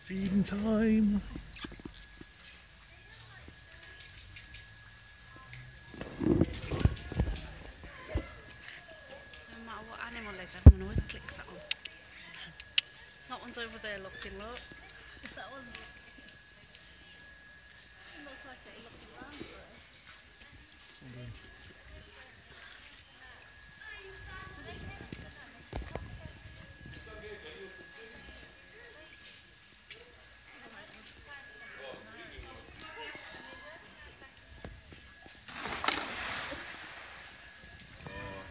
Feeding time. No matter what animal is, everyone always clicks that one. That one's over there looking, look. That one looks like it's looking round for it.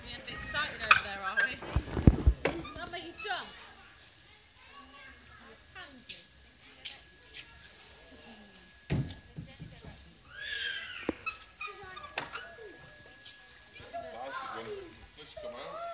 We're getting a bit excited over there, are we? That'll make you jump. Pansy. Fish come out.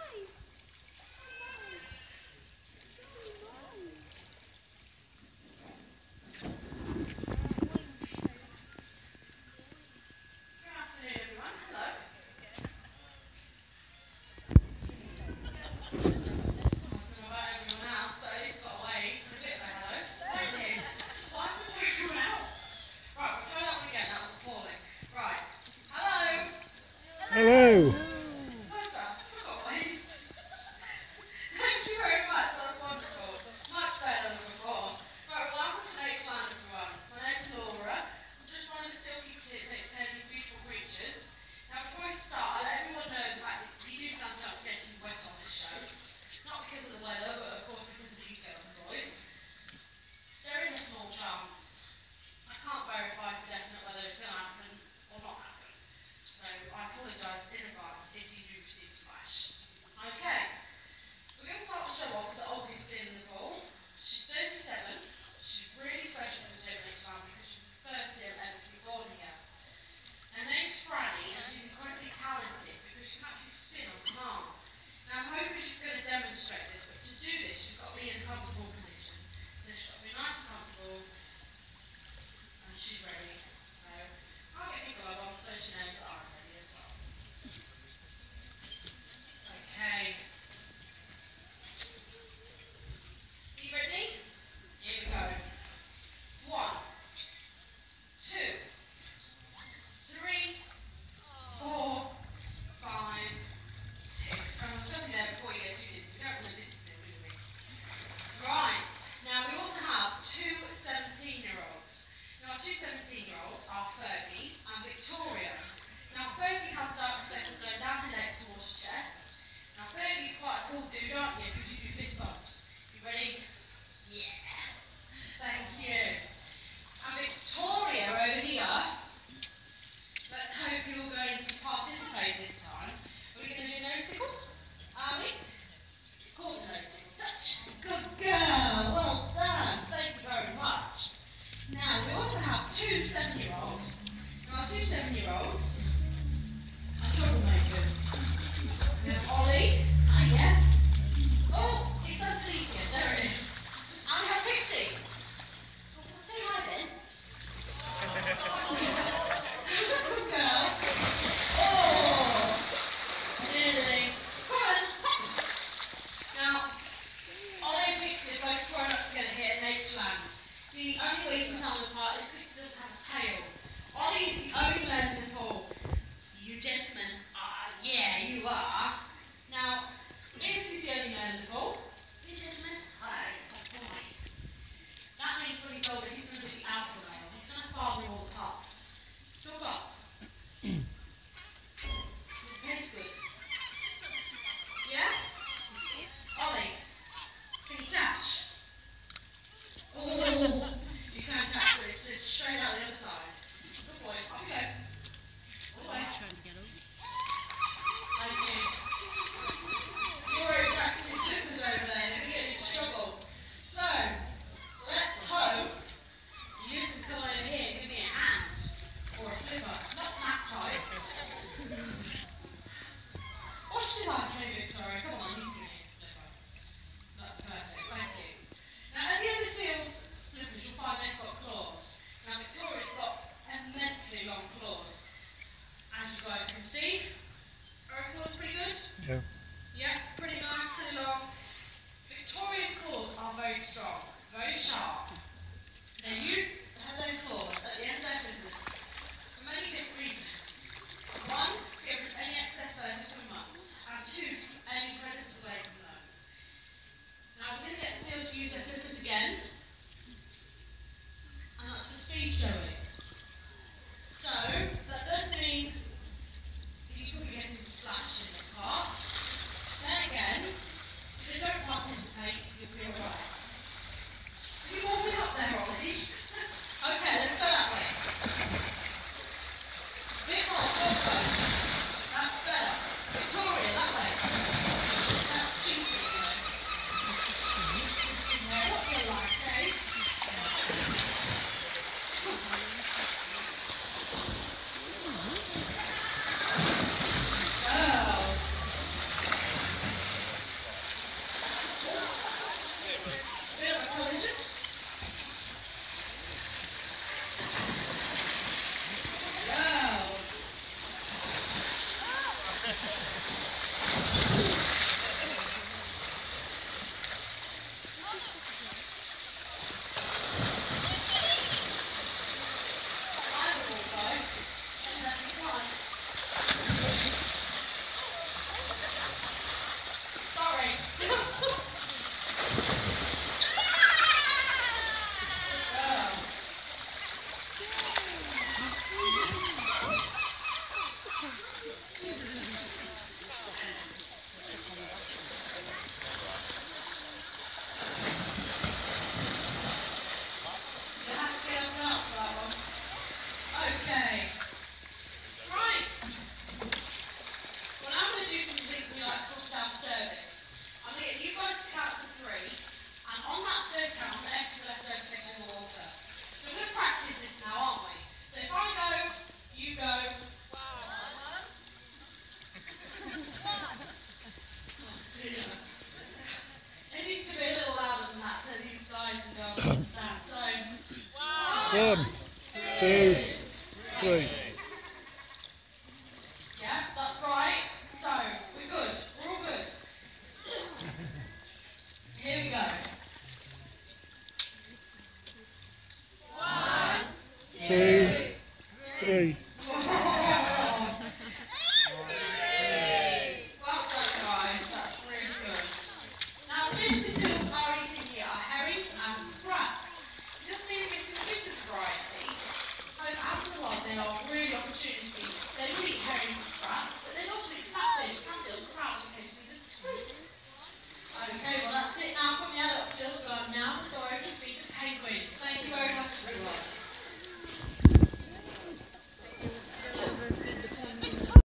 Hello. Yeah. Yeah, pretty nice, pretty long. Victoria's claws are very strong, very sharp. They use those claws at the end of their fingers for many different reasons. One, to get rid of any excess fur for some months, and two, to keep any predators away from them. Now we're going to get seals to use their flippers again, and that's for speed showing. So, that does mean that you could be getting splashed in this part. Then again, if they don't participate, you'll be alright. Are you warming up there already? Okay, let's go that way. Bit more, go. That's better. Victoria, that way. That's cheeky, you know. What do you like, eh? One, two, three. Yeah, that's right. So, we're good. We're all good. Here we go. 1, 2, 3.